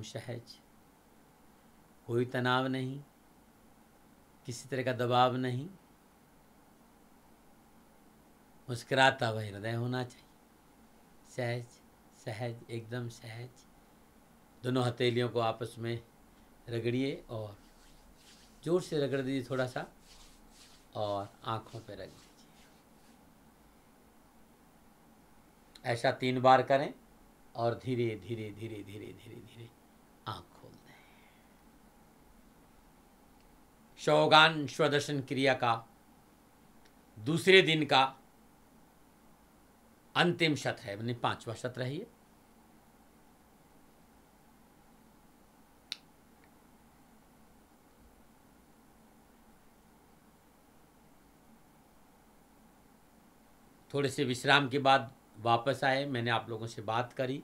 सहज, कोई तनाव नहीं, किसी तरह का दबाव नहीं, मुस्कुराता हुआ हृदय होना चाहिए। सहज सहज, एकदम सहज। दोनों हथेलियों को आपस में रगड़िए और जोर से रगड़ दीजिए थोड़ा सा, और आंखों पे रख दीजिए। ऐसा 3 बार करें और धीरे धीरे धीरे धीरे धीरे धीरे आंख खोल दें। शवगान स्वदर्शन क्रिया का दूसरे दिन का अंतिम सत्र है, यानी 5वां सत्र है ये। थोड़े से विश्राम के बाद वापस आए, मैंने आप लोगों से बात करी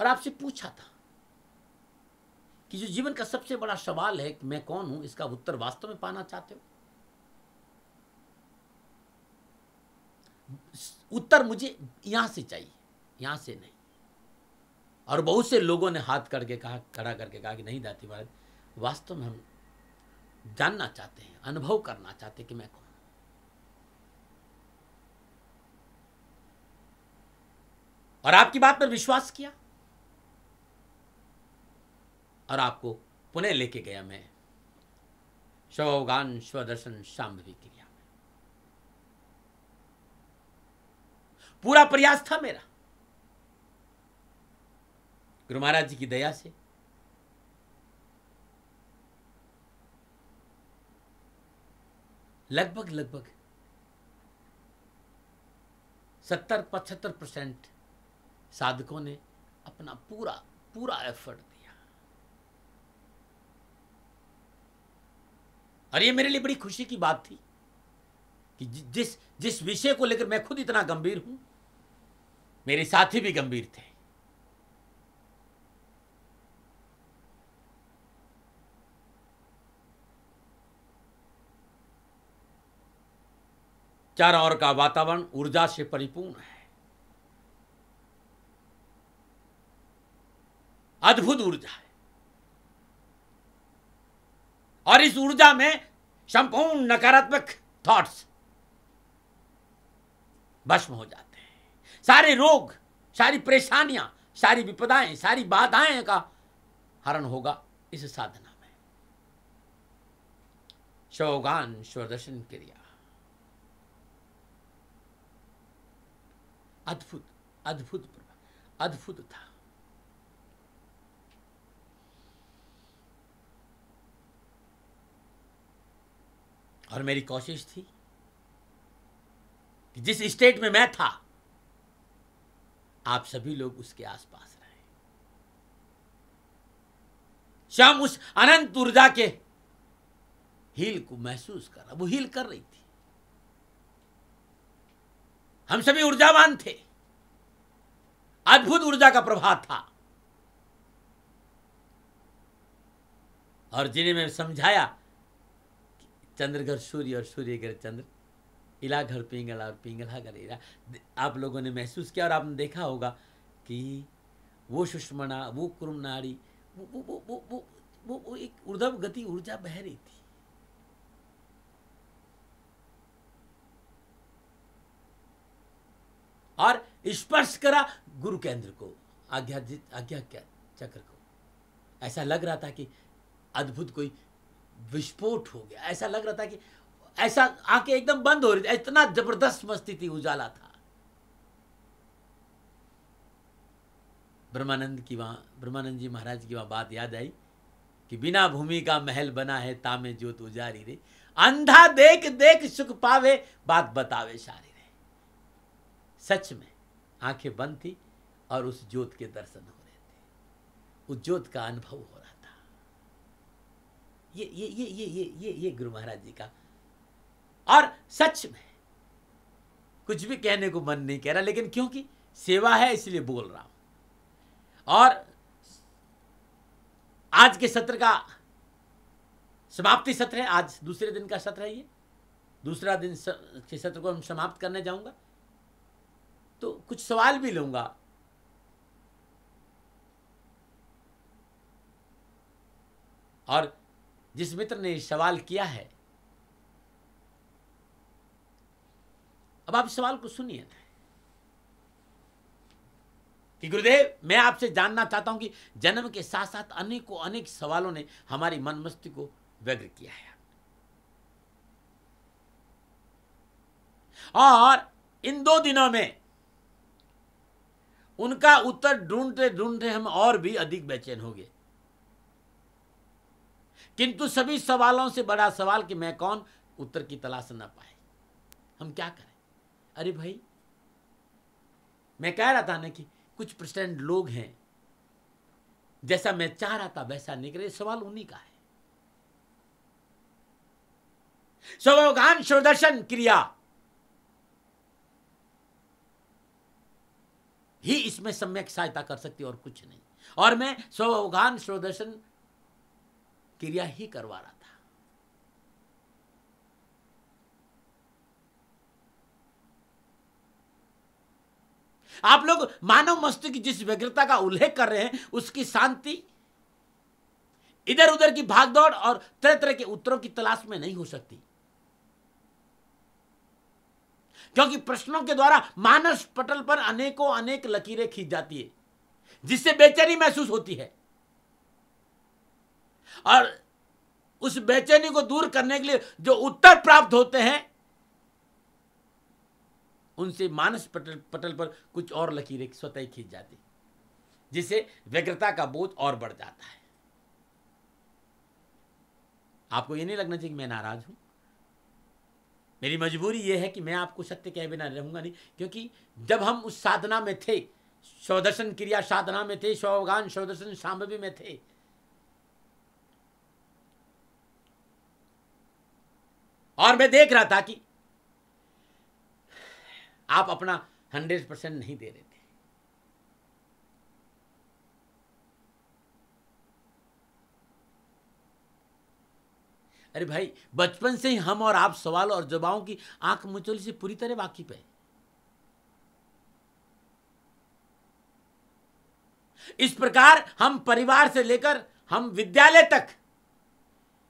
और आपसे पूछा था कि जो जीवन का सबसे बड़ा सवाल है कि मैं कौन हूं, इसका उत्तर वास्तव में पाना चाहते हो? उत्तर मुझे यहां से चाहिए, यहां से नहीं। और बहुत से लोगों ने हाथ करके कहा, खड़ा करके कहा कि नहीं दाती महाराज, वास्तव में हम जानना चाहते हैं, अनुभव करना चाहते हैं कि मैं कौन। और आपकी बात पर विश्वास किया और आपको पुनः लेके गया मैं शवगान स्वदर्शन शांभवी क्रिया में। पूरा प्रयास था मेरा, गुरु महाराज जी की दया से लगभग 70-75% साधकों ने अपना पूरा एफर्ट दिया। और ये मेरे लिए बड़ी खुशी की बात थी कि जिस विषय को लेकर मैं खुद इतना गंभीर हूं, मेरे साथी भी गंभीर थे। चारों ओर का वातावरण ऊर्जा से परिपूर्ण है, अद्भुत ऊर्जा है। और इस ऊर्जा में संपूर्ण नकारात्मक थॉट्स भस्म हो जाते हैं। सारे रोग, सारी परेशानियां, सारी विपदाएं, सारी बाधाएं का हरण होगा इस साधना में। शवगान स्वदर्शन क्रिया अद्भुत था। और मेरी कोशिश थी कि जिस स्टेट में मैं था, आप सभी लोग उसके आसपास रहे। शाम उस अनंत ऊर्जा के हील को महसूस कर रहा, वो हील कर रही थी। हम सभी ऊर्जावान थे, अद्भुत ऊर्जा का प्रभाव था। और जिन्हें मैं समझाया कि चंद्र घर सूर्य और सूर्य घर चंद्र, इला घर पिंगला और पिंगला घर इला, आप लोगों ने महसूस किया और आपने देखा होगा कि वो सुषमणा, वो कुरुम नाड़ी, वो एक ऊर्ध्व गति ऊर्जा बह रही थी। और स्पर्श करा गुरु केंद्र को, आज्ञा चक्र को। ऐसा लग रहा था कि अद्भुत कोई विस्फोट हो गया। ऐसा लग रहा था कि ऐसा आंखें एकदम बंद हो रही थी, इतना जबरदस्त मस्ती थी, उजाला था। ब्रह्मानंद जी महाराज की वहां बात याद आई कि बिना भूमि का महल बना है, तामे ज्योत उजारी रे, अंधा देख देख सुख पावे, बात बतावे सारी रे। सच में आंखें बंद थी और उस ज्योत के दर्शन हो रहे थे, उस ज्योत का अनुभव हो रहा था। ये गुरु महाराज जी का। और सच में कुछ भी कहने को मन नहीं कह रहा, लेकिन क्योंकि सेवा है इसलिए बोल रहा हूं। और आज के सत्र का समाप्ति सत्र है, आज दूसरे दिन का सत्र है। ये दूसरा दिन के सत्र को हम समाप्त करने जाऊंगा, तो कुछ सवाल भी लूंगा और जिस मित्र ने सवाल किया है, अब आप सवाल को सुनिए ना कि गुरुदेव, मैं आपसे जानना चाहता हूं कि जन्म के साथ साथ अनेकों अनेक सवालों ने हमारी मन मस्तिष्क को व्यग्र किया है, और इन 2 दिनों में उनका उत्तर ढूंढते ढूंढते हम और भी अधिक बेचैन हो गए। किंतु सभी सवालों से बड़ा सवाल कि मैं कौन, उत्तर की तलाश न पाए। हम क्या करें? अरे भाई, मैं कह रहा था ना कि कुछ % लोग हैं, जैसा मैं चाह रहा था वैसा नहीं करे। सवाल उन्हीं का है। स्वभावगान स्वदर्शन क्रिया ही इसमें सम्यक सहायता कर सकती और कुछ नहीं। और मैं स्वभावगान स्वदर्शन क्रिया ही करवा रहा था। आप लोग मानव मस्तिष्क की जिस व्यग्रता का उल्लेख कर रहे हैं, उसकी शांति इधर उधर की भागदौड़ और तरह तरह के उत्तरों की तलाश में नहीं हो सकती, क्योंकि प्रश्नों के द्वारा मानस पटल पर अनेकों अनेक लकीरें खींच जाती है, जिससे बेचैनी महसूस होती है। और उस बेचैनी को दूर करने के लिए जो उत्तर प्राप्त होते हैं, उनसे मानस पटल पर कुछ और लकीरें स्वतः ही खींच जाती, जिससे व्यग्रता का बोझ और बढ़ जाता है। आपको ये नहीं लगना चाहिए कि मैं नाराज हूं। मेरी मजबूरी यह है कि मैं आपको सत्य कहे बिना रहूंगा नहीं, क्योंकि जब हम उस साधना में थे, स्वदर्शन क्रिया साधना में थे, स्वगान स्वदर्शन शांभवी में थे, और मैं देख रहा था कि आप अपना 100% नहीं दे रहे थे। अरे भाई, बचपन से ही हम और आप सवाल और जवाबों की आंख मुचोली से पूरी तरह वाकिफ है। इस प्रकार हम परिवार से लेकर हम विद्यालय तक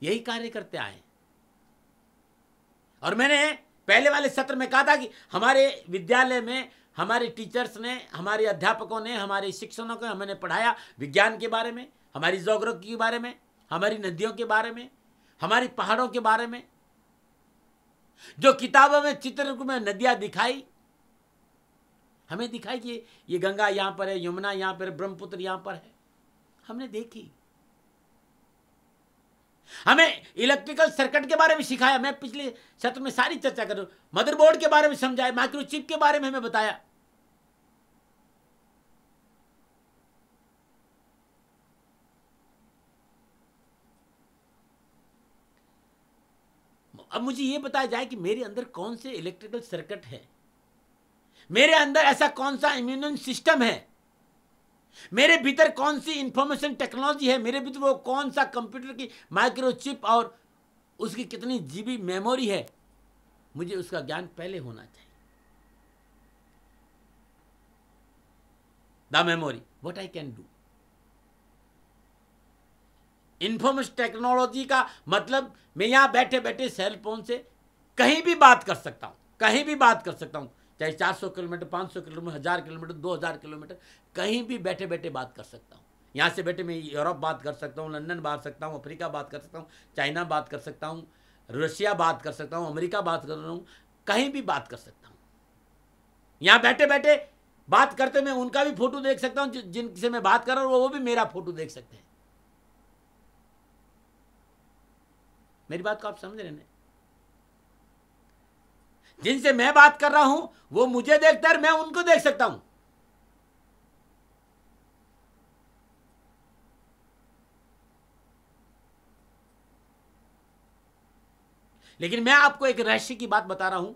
यही कार्य करते आए। और मैंने पहले वाले सत्र में कहा था कि हमारे विद्यालय में हमारे टीचर्स ने, हमारे अध्यापकों ने, हमारे शिक्षकों को हमें पढ़ाया विज्ञान के बारे में, हमारी ज्योग्राफी के बारे में, हमारी नदियों के बारे में, हमारी पहाड़ों के बारे में। जो किताबों में चित्र रूप में नदियां दिखाई, हमें दिखाई कि ये गंगा यहां पर है, यमुना यहां पर है, ब्रह्मपुत्र यहां पर है, हमने देखी। हमें इलेक्ट्रिकल सर्किट के बारे में सिखाया। मैं पिछले सत्र में सारी चर्चा कर रहा हूं। मदरबोर्ड के बारे में समझाया, माइक्रोचिप के बारे में हमें बताया। अब मुझे यह बताया जाए कि मेरे अंदर कौन से इलेक्ट्रिकल सर्किट है, मेरे अंदर ऐसा कौन सा इम्यून सिस्टम है, मेरे भीतर कौन सी इंफॉर्मेशन टेक्नोलॉजी है, मेरे भीतर वो कौन सा कंप्यूटर की माइक्रोचिप और उसकी कितनी जीबी मेमोरी है, मुझे उसका ज्ञान पहले होना चाहिए। The memory, what I can do. Information technology का मतलब मैं यहां बैठे बैठे सेल फोन से कहीं भी बात कर सकता हूं, कहीं भी बात कर सकता हूं, चाहे 400 किलोमीटर, 500 किलोमीटर, 1000 किलोमीटर, 2000 किलोमीटर, कहीं भी बैठे बैठे बात कर सकता हूं। यहां से बैठे मैं यूरोप बात कर सकता हूं, लंदन बात कर सकता हूं, अफ्रीका बात कर सकता हूं, चाइना बात कर सकता हूं, रशिया बात कर सकता हूं, अमेरिका बात कर रहा हूं, कहीं भी बात कर सकता हूं। यहां बैठे बैठे बात करते मैं उनका भी फोटो देख सकता हूं, जिनसे मैं बात कर रहा हूं वो भी मेरा फोटो देख सकते हैं। मेरी बात को आप समझ रहे हैं? जिनसे मैं बात कर रहा हूं वो मुझे देखता है, मैं उनको देख सकता हूं। लेकिन मैं आपको एक रहस्य की बात बता रहा हूं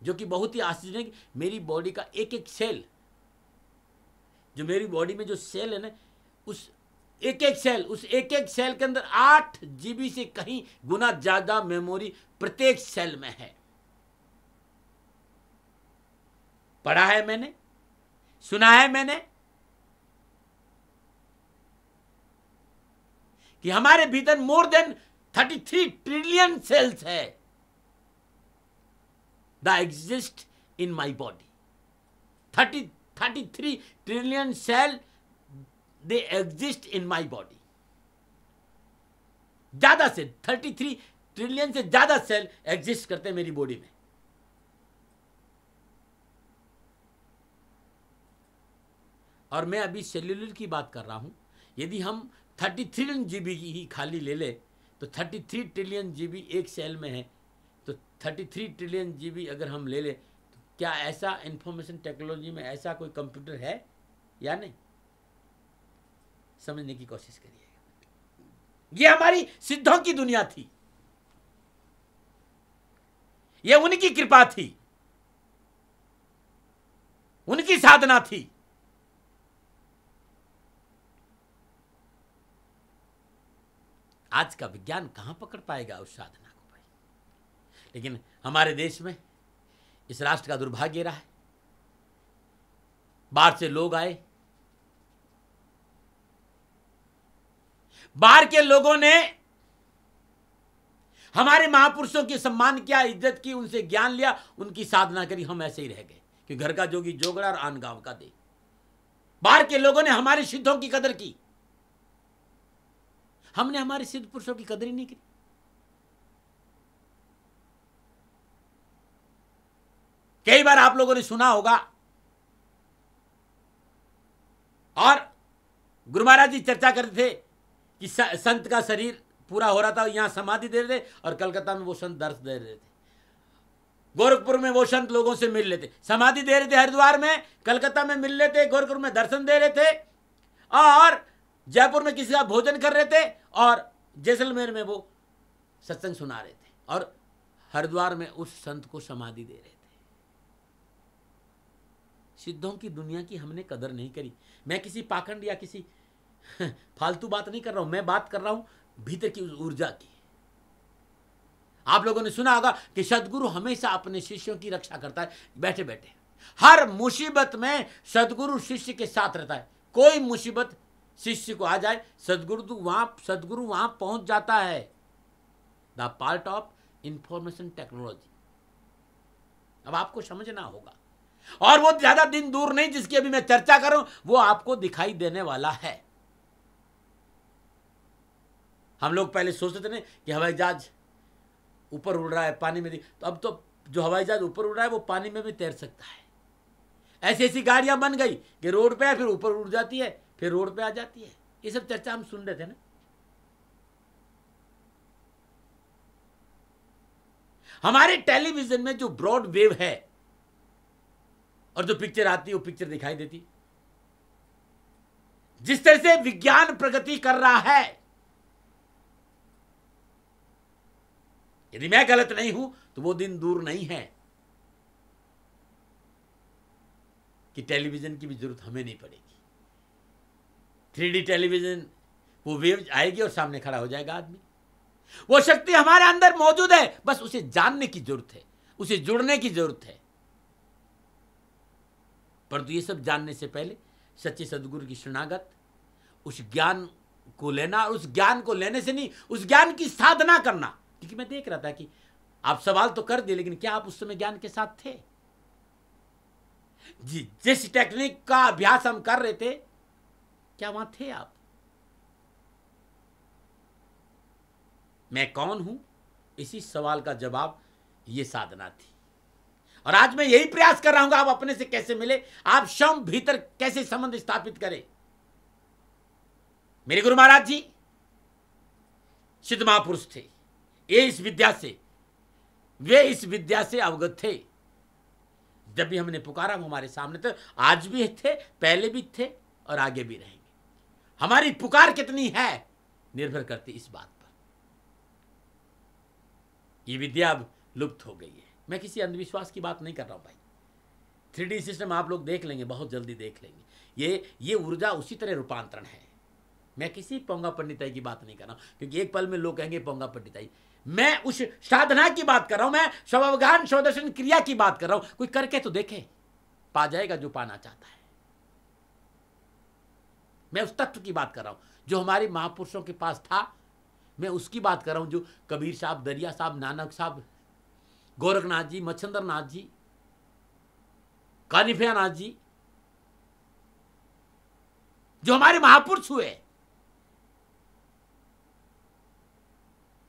जो कि बहुत ही आश्चर्य है। मेरी बॉडी का एक एक सेल, जो मेरी बॉडी में जो सेल है ना, उस एक एक सेल, उस एक एक सेल के अंदर 8 GB से कहीं गुना ज्यादा मेमोरी प्रत्येक सेल में है। पढ़ा है मैंने, सुना है मैंने कि हमारे भीतर मोर देन 33 ट्रिलियन सेल्स है the exist in my body. 33 trillion cell they exist in my body. ज्यादा से 33 ट्रिलियन से ज्यादा सेल एग्जिस्ट करते हैं मेरी बॉडी में। और मैं अभी सेल्यूलर की बात कर रहा हूं। यदि हम 33 ट्रिलियन जीबी ही खाली ले ले तो 33 ट्रिलियन जीबी एक सेल में है, तो 33 ट्रिलियन जीबी अगर हम ले ले तो क्या ऐसा इंफॉर्मेशन टेक्नोलॉजी में ऐसा कोई कंप्यूटर है या नहीं? समझने की कोशिश करिएगा। ये हमारी सिद्धों की दुनिया थी, ये उनकी कृपा थी, उनकी साधना थी। आज का विज्ञान कहां पकड़ पाएगा उस साधना को भाई? लेकिन हमारे देश में इस राष्ट्र का दुर्भाग्य रहा है, बाहर से लोग आए, बाहर के लोगों ने हमारे महापुरुषों के सम्मान किया, इज्जत की, उनसे ज्ञान लिया, उनकी साधना करी, हम ऐसे ही रह गए कि घर का जोगी जोगड़ा और आन गांव का दे। बाहर के लोगों ने हमारे सिद्धों की कदर की, हमने हमारे सिद्ध पुरुषों की कदर ही नहीं की। कई बार आप लोगों ने सुना होगा, और गुरु महाराज जी चर्चा करते थे कि संत का शरीर पूरा हो रहा था, यहां समाधि दे रहे थे और कलकत्ता में वो संत दर्श दे रहे थे। गोरखपुर में वो संत लोगों से मिल लेते, समाधि दे रहे थे हरिद्वार में, कलकत्ता में मिल लेते, गोरखपुर में दर्शन दे रहे थे, और जयपुर में किसी का भोजन कर रहे थे, और जैसलमेर में वो सत्संग सुना रहे थे, और हरिद्वार में उस संत को समाधि दे रहे थे। सिद्धों की दुनिया की हमने कदर नहीं करी। मैं किसी पाखंड या किसी फालतू बात नहीं कर रहा हूं, मैं बात कर रहा हूं भीतर की ऊर्जा की। आप लोगों ने सुना होगा कि सदगुरु हमेशा अपने शिष्यों की रक्षा करता है, बैठे बैठे हर मुसीबत में सदगुरु शिष्य के साथ रहता है। कोई मुसीबत शिष्य को आ जाए, सदगुरु वहां पहुंच जाता है। The part of information technology. अब आपको समझना होगा, और वो ज्यादा दिन दूर नहीं जिसकी अभी मैं चर्चा कर रहा हूं, वो आपको दिखाई देने वाला है। हम लोग पहले सोचते थे ना कि हवाई जहाज ऊपर उड़ रहा है, पानी में, तो अब तो जो हवाई जहाज ऊपर उड़ रहा है वो पानी में भी तैर सकता है। ऐसी ऐसी गाड़ियां बन गई कि रोड पे है, फिर ऊपर उड़ जाती है, फिर रोड पे आ जाती है। ये सब चर्चा हम सुन रहे थे ना। हमारे टेलीविजन में जो ब्रॉड वेव है और जो पिक्चर आती है वो पिक्चर दिखाई देती। जिस तरह से विज्ञान प्रगति कर रहा है, यदि मैं गलत नहीं हूं तो वो दिन दूर नहीं है कि टेलीविजन की भी जरूरत हमें नहीं पड़ेगी। 3D टेलीविजन, वो वेव आएगी और सामने खड़ा हो जाएगा आदमी। वो शक्ति हमारे अंदर मौजूद है, बस उसे जानने की जरूरत है, उसे जुड़ने की जरूरत है। परंतु ये सब जानने से पहले सच्चे सदगुरु की शरणागत, उस ज्ञान को लेना, और उस ज्ञान को लेने से नहीं, उस ज्ञान की साधना करना। क्योंकि मैं देख रहा था कि आप सवाल तो कर दिए, लेकिन क्या आप उस समय ज्ञान के साथ थे? जी, जिस टेक्निक का अभ्यास हम कर रहे थे, क्या वहां थे आप? मैं कौन हूं? इसी सवाल का जवाब ये साधना थी। और आज मैं यही प्रयास कर रहा हूं, आप अपने से कैसे मिले, आप स्वयं भीतर कैसे संबंध स्थापित करें। मेरे गुरु महाराज जी सिद्ध महापुरुष थे, ये इस विद्या से, वे इस विद्या से अवगत थे। जब भी हमने पुकारा वो हमारे सामने थे, आज भी थे, पहले भी थे और आगे भी रहेंगे। हमारी पुकार कितनी है निर्भर करती इस बात पर। ये विद्या अब लुप्त हो गई है। मैं किसी अंधविश्वास की बात नहीं कर रहा हूं भाई। 3D सिस्टम आप लोग देख लेंगे, बहुत जल्दी देख लेंगे। ये ऊर्जा उसी तरह रूपांतरण है। मैं किसी पोंगा पंडिताई की बात नहीं कर रहा हूं, क्योंकि एक पल में लोग कहेंगे पोंगा पंडिताई। मैं उस साधना की बात कर रहा हूं, मैं स्वावगान स्वदर्शन क्रिया की बात कर रहा हूं। कोई करके तो देखे, पा जाएगा जो पाना चाहता है। मैं उस तत्व की बात कर रहा हूं जो हमारे महापुरुषों के पास था। मैं उसकी बात कर रहा हूं, जो कबीर साहब, दरिया साहब, नानक साहब, गोरखनाथ जी, मच्छिंद्र नाथ जी, कानिफिया नाथ जी, जो हमारे महापुरुष हुए।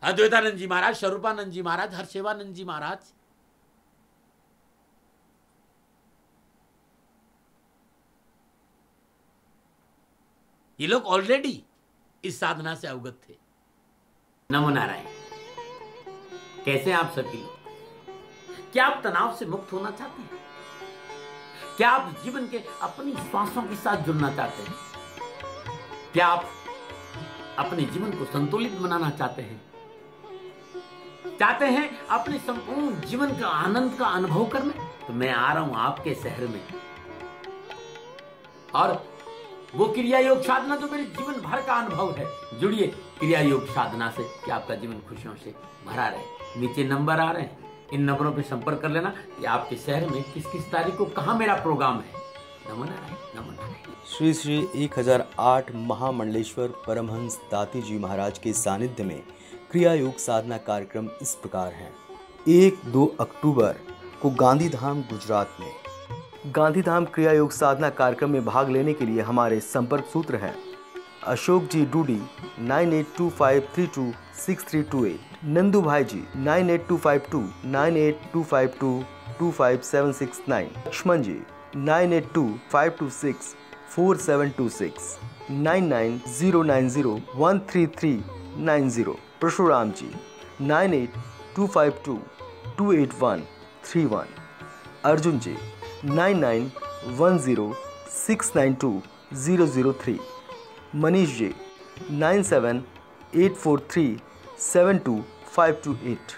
अद्वैतानंद जी महाराज, स्वरूपानंद जी महाराज, हरसेवानंद जी महाराज, ये लोग ऑलरेडी इस साधना से अवगत थे। नमो नारायण। कैसे आप सभी लोग? क्या आप तनाव से मुक्त होना चाहते हैं? क्या आप जीवन के अपनी श्वासों के साथ जुड़ना चाहते हैं? क्या आप अपने जीवन को संतुलित बनाना चाहते हैं? चाहते हैं अपने संपूर्ण जीवन का आनंद का अनुभव करना? तो मैं आ रहा हूं आपके शहर में, और वो क्रिया योग साधना जो मेरे जीवन भर का अनुभव है। जुड़िए क्रिया योग साधना से कि आपका जीवन खुशियों से भरा रहे। नीचे नंबर आ रहे हैं, इन नंबरों पे संपर्क कर लेना कि आपके शहर में किस किस तारीख को कहाँ मेरा प्रोग्राम है। नमो नारायण, नमो नारायण। श्री श्री 1008 महामंडलेश्वर परमहंस दाती जी महाराज के सानिध्य में क्रिया योग साधना कार्यक्रम इस प्रकार है। 1-2 अक्टूबर को गांधीधाम गुजरात में गांधीधाम क्रिया योग साधना कार्यक्रम में भाग लेने के लिए हमारे संपर्क सूत्र हैं: अशोक जी डूडी 9825326328, नंदू भाई जी 9825298252257769, लक्ष्मण जी 9825264726, 9909013390, परशुराम जी 9825228131, अर्जुन जी 9910692003, मनीष जी 9784372528।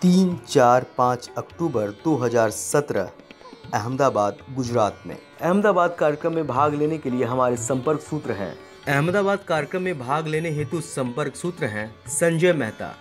3, 4, 5 अक्टूबर 2017 अहमदाबाद गुजरात में अहमदाबाद कार्यक्रम में भाग लेने के लिए हमारे संपर्क सूत्र हैं। अहमदाबाद कार्यक्रम में भाग लेने हेतु संपर्क सूत्र हैं: संजय मेहता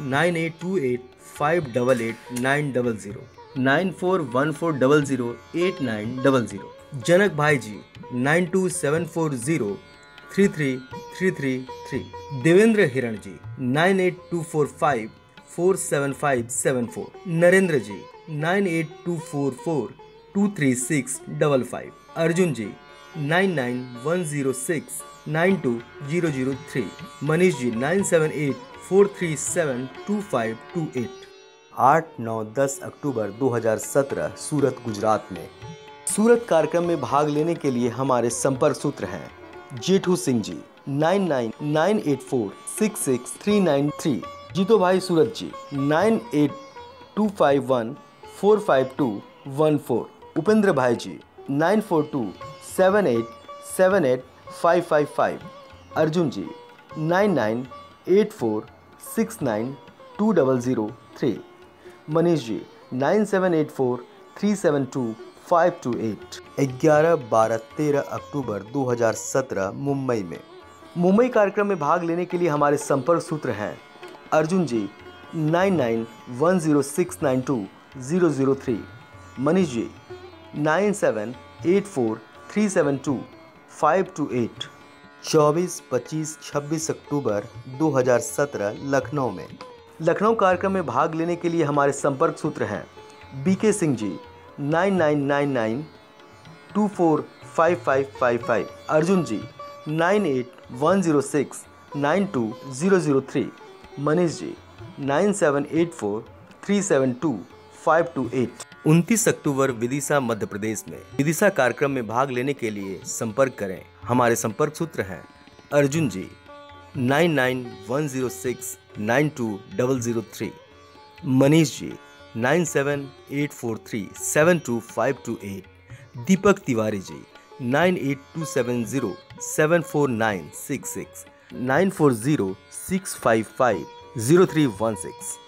9828588900, 9414008900, जनक भाई जी 9274033333, देवेंद्र हिरण जी 9824547574, नरेंद्र जी 9824423655, अर्जुन जी 9910692003, मनीष जी 9784372528। 8, 9, 10 अक्टूबर 2017 सूरत गुजरात में सूरत कार्यक्रम में भाग लेने के लिए हमारे संपर्क सूत्र हैं: जेठू सिंह जी 9998466393, जीतो भाई सूरत जी 9825145214, उपेंद्र भाई जी 9427878555, अर्जुन जी 9984692003, मनीष जी 9784372528। 11, 12, 13 अक्टूबर 2017 मुंबई में मुंबई कार्यक्रम में भाग लेने के लिए हमारे संपर्क सूत्र हैं: अर्जुन जी 9910692003, मनीष जी 9784372528। 24, 25, 26 अक्टूबर 2017 लखनऊ में लखनऊ कार्यक्रम में भाग लेने के लिए हमारे संपर्क सूत्र हैं: बीके सिंह जी 9999245555, अर्जुन जी 9810692003, मनीष जी 9784372528। 29 अक्टूबर विदिशा मध्य प्रदेश में विदिशा कार्यक्रम में भाग लेने के लिए संपर्क करें। हमारे संपर्क सूत्र हैं: अर्जुन जी 9910692003, मनीष जी 9784372528, दीपक तिवारी जी 9827074966, 9406550316,